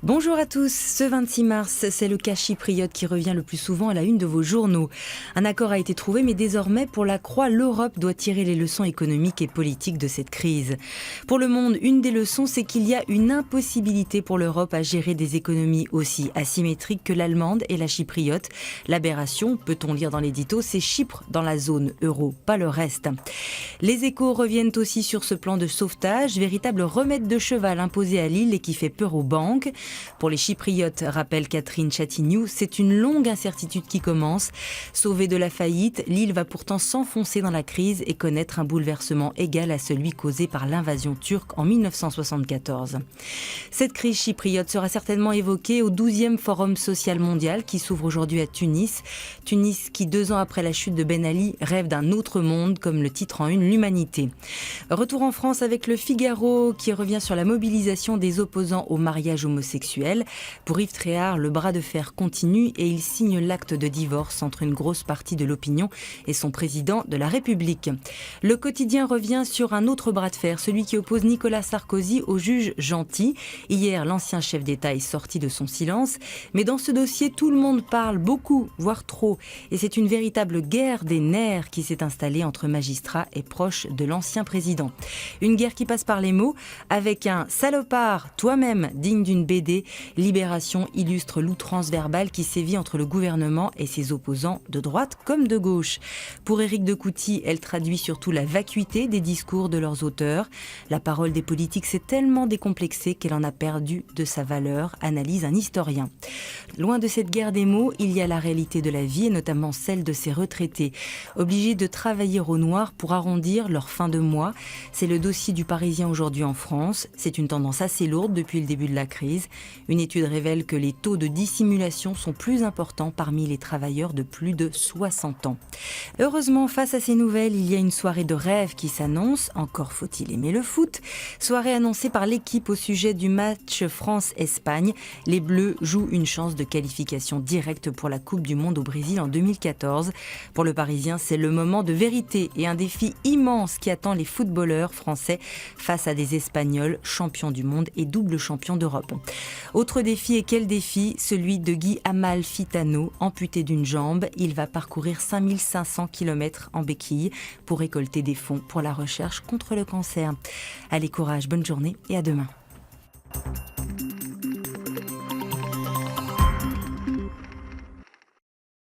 Bonjour à tous, ce 26 mars, c'est le cas chypriote qui revient le plus souvent à la une de vos journaux. Un accord a été trouvé, mais désormais, pour la Croix, l'Europe doit tirer les leçons économiques et politiques de cette crise. Pour Le Monde, une des leçons, c'est qu'il y a une impossibilité pour l'Europe à gérer des économies aussi asymétriques que l'allemande et la chypriote. L'aberration, peut-on lire dans l'édito, c'est Chypre dans la zone euro, pas le reste. Les Échos reviennent aussi sur ce plan de sauvetage, véritable remède de cheval imposé à Lille et qui fait peur aux banques. Pour les Chypriotes, rappelle Catherine Chatignou, c'est une longue incertitude qui commence. Sauvée de la faillite, l'île va pourtant s'enfoncer dans la crise et connaître un bouleversement égal à celui causé par l'invasion turque en 1974. Cette crise chypriote sera certainement évoquée au 12e Forum social mondial qui s'ouvre aujourd'hui à Tunis. Tunis qui, 2 ans après la chute de Ben Ali, rêve d'un autre monde, comme le titre en une l'Humanité. Retour en France avec le Figaro qui revient sur la mobilisation des opposants au mariage homosexuel. Pour Yves Tréhard, le bras de fer continue et il signe l'acte de divorce entre une grosse partie de l'opinion et son président de la République. Le Quotidien revient sur un autre bras de fer, celui qui oppose Nicolas Sarkozy au juge Gentil. Hier, l'ancien chef d'État est sorti de son silence, mais dans ce dossier, tout le monde parle beaucoup, voire trop. Et c'est une véritable guerre des nerfs qui s'est installée entre magistrats et proches de l'ancien président. Une guerre qui passe par les mots, avec un salopard, toi-même, digne d'une BD. Libération illustre l'outrance verbale qui sévit entre le gouvernement et ses opposants de droite comme de gauche. Pour Éric de Couty, elle traduit surtout la vacuité des discours de leurs auteurs. La parole des politiques s'est tellement décomplexée qu'elle en a perdu de sa valeur, analyse un historien. Loin de cette guerre des mots, il y a la réalité de la vie et notamment celle de ces retraités, obligés de travailler au noir pour arrondir leur fin de mois. C'est le dossier du Parisien aujourd'hui en France. C'est une tendance assez lourde depuis le début de la crise. Une étude révèle que les taux de dissimulation sont plus importants parmi les travailleurs de plus de 60 ans. Heureusement, face à ces nouvelles, il y a une soirée de rêve qui s'annonce. Encore faut-il aimer le foot. Soirée annoncée par l'équipe au sujet du match France-Espagne. Les Bleus jouent une chance de qualification directe pour la Coupe du Monde au Brésil en 2014. Pour le Parisien, c'est le moment de vérité et un défi immense qui attend les footballeurs français face à des Espagnols champions du monde et double champions d'Europe. Autre défi, et quel défi? Celui de Guy Amalfitano, amputé d'une jambe. Il va parcourir 5500 km en béquille pour récolter des fonds pour la recherche contre le cancer. Allez, courage, bonne journée et à demain.